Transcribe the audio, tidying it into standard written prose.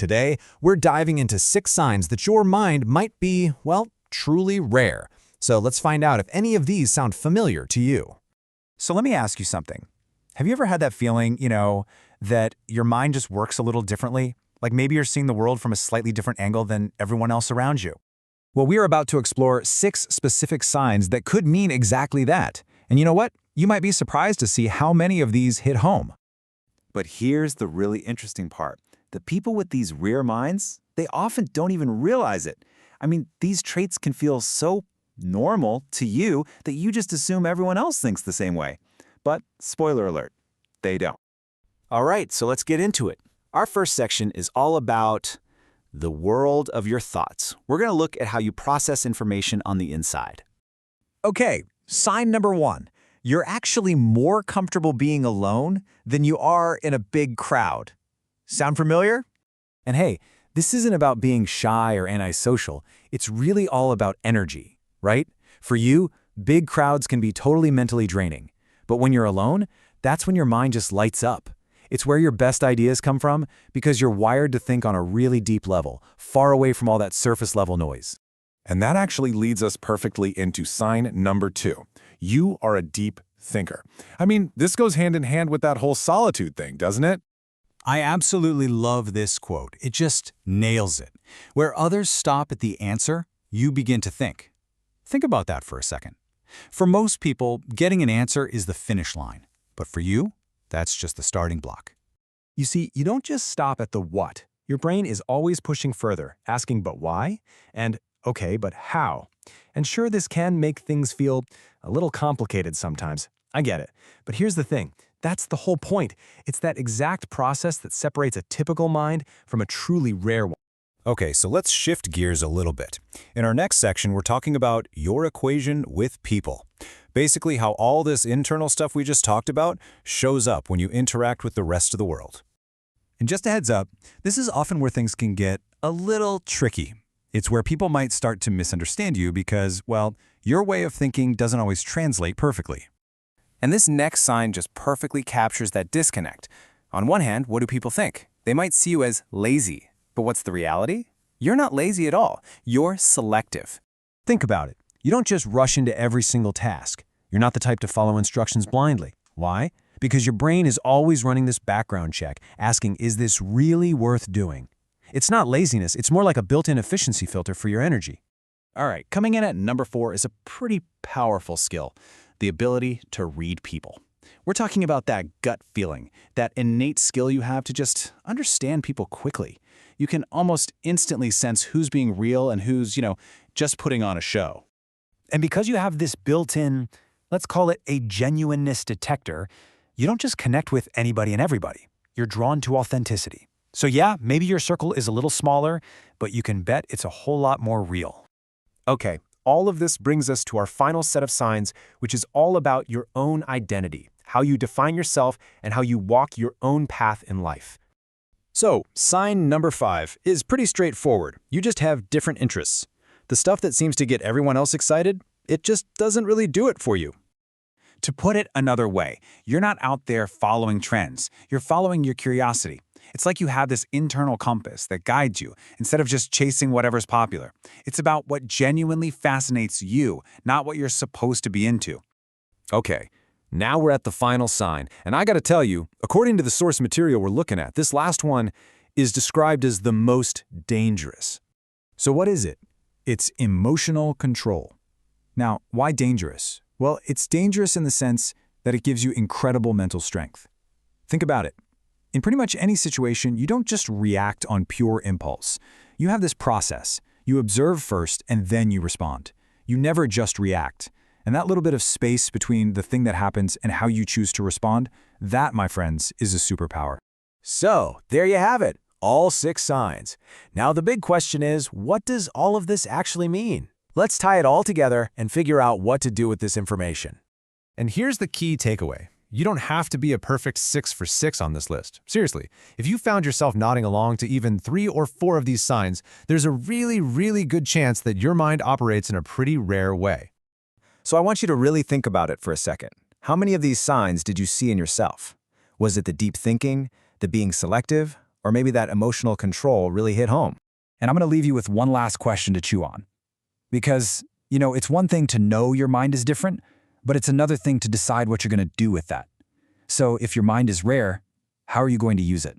Today, we're diving into 6 signs that your mind might be, well, truly rare. So let's find out if any of these sound familiar to you. So let me ask you something. Have you ever had that feeling, that your mind just works a little differently? Like maybe you're seeing the world from a slightly different angle than everyone else around you? Well, we are about to explore 6 specific signs that could mean exactly that. And you know what? You might be surprised to see how many of these hit home. But here's the really interesting part. The people with these rare minds, they often don't even realize it. I mean, these traits can feel so normal to you that you just assume everyone else thinks the same way. But spoiler alert, they don't. All right, so let's get into it. Our first section is all about the world of your thoughts. We're going to look at how you process information on the inside. Okay, sign number 1. You're actually more comfortable being alone than you are in a big crowd. Sound familiar? And hey, this isn't about being shy or antisocial. It's really all about energy, right? For you, big crowds can be totally mentally draining. But when you're alone, that's when your mind just lights up. It's where your best ideas come from because you're wired to think on a really deep level, far away from all that surface level noise. And that actually leads us perfectly into sign number 2. You are a deep thinker. I mean, this goes hand in hand with that whole solitude thing, doesn't it? I absolutely love this quote. It just nails it. Where others stop at the answer, you begin to think. Think about that for a second. For most people, getting an answer is the finish line. But for you, that's just the starting block. You see, you don't just stop at the what. Your brain is always pushing further, asking but why? And okay, but how? And sure, this can make things feel a little complicated sometimes. I get it. But here's the thing. That's the whole point. It's that exact process that separates a typical mind from a truly rare one. Okay, so let's shift gears a little bit. In our next section, we're talking about your equation with people. Basically, how all this internal stuff we just talked about shows up when you interact with the rest of the world. And just a heads up, this is often where things can get a little tricky. It's where people might start to misunderstand you because, well, your way of thinking doesn't always translate perfectly. And this next sign just perfectly captures that disconnect. On one hand, what do people think? They might see you as lazy. But what's the reality? You're not lazy at all. You're selective. Think about it. You don't just rush into every single task. You're not the type to follow instructions blindly. Why? Because your brain is always running this background check, asking, is this really worth doing? It's not laziness. It's more like a built-in efficiency filter for your energy. All right, coming in at number 4 is a pretty powerful skill. The ability to read people. We're talking about that gut feeling, that innate skill you have to just understand people quickly. You can almost instantly sense who's being real and who's, just putting on a show. And because you have this built-in, let's call it a genuineness detector, you don't just connect with anybody and everybody. You're drawn to authenticity. So yeah, maybe your circle is a little smaller, but you can bet it's a whole lot more real. Okay. All of this brings us to our final set of signs, which is all about your own identity, how you define yourself and how you walk your own path in life. So, sign number 5 is pretty straightforward. You just have different interests. The stuff that seems to get everyone else excited, it just doesn't really do it for you. To put it another way, you're not out there following trends. You're following your curiosity. It's like you have this internal compass that guides you instead of just chasing whatever's popular. It's about what genuinely fascinates you, not what you're supposed to be into. Okay, now we're at the final sign, and I gotta tell you, according to the source material we're looking at, this last one is described as the most dangerous. So what is it? It's emotional control. Now, why dangerous? Well, it's dangerous in the sense that it gives you incredible mental strength. Think about it. In pretty much any situation, you don't just react on pure impulse. You have this process. You observe first, and then you respond. You never just react. And that little bit of space between the thing that happens and how you choose to respond, that, my friends, is a superpower. So, there you have it, all 6 signs. Now the big question is, what does all of this actually mean? Let's tie it all together and figure out what to do with this information. And here's the key takeaway. You don't have to be a perfect 6 for 6 on this list. Seriously, if you found yourself nodding along to even 3 or 4 of these signs, there's a really, really good chance that your mind operates in a pretty rare way. So I want you to really think about it for a second. How many of these signs did you see in yourself? Was it the deep thinking, the being selective, Or maybe that emotional control really hit home. And I'm going to leave you with one last question to chew on. Because, it's one thing to know your mind is different, but it's another thing to decide what you're going to do with that. So if your mind is rare, how are you going to use it?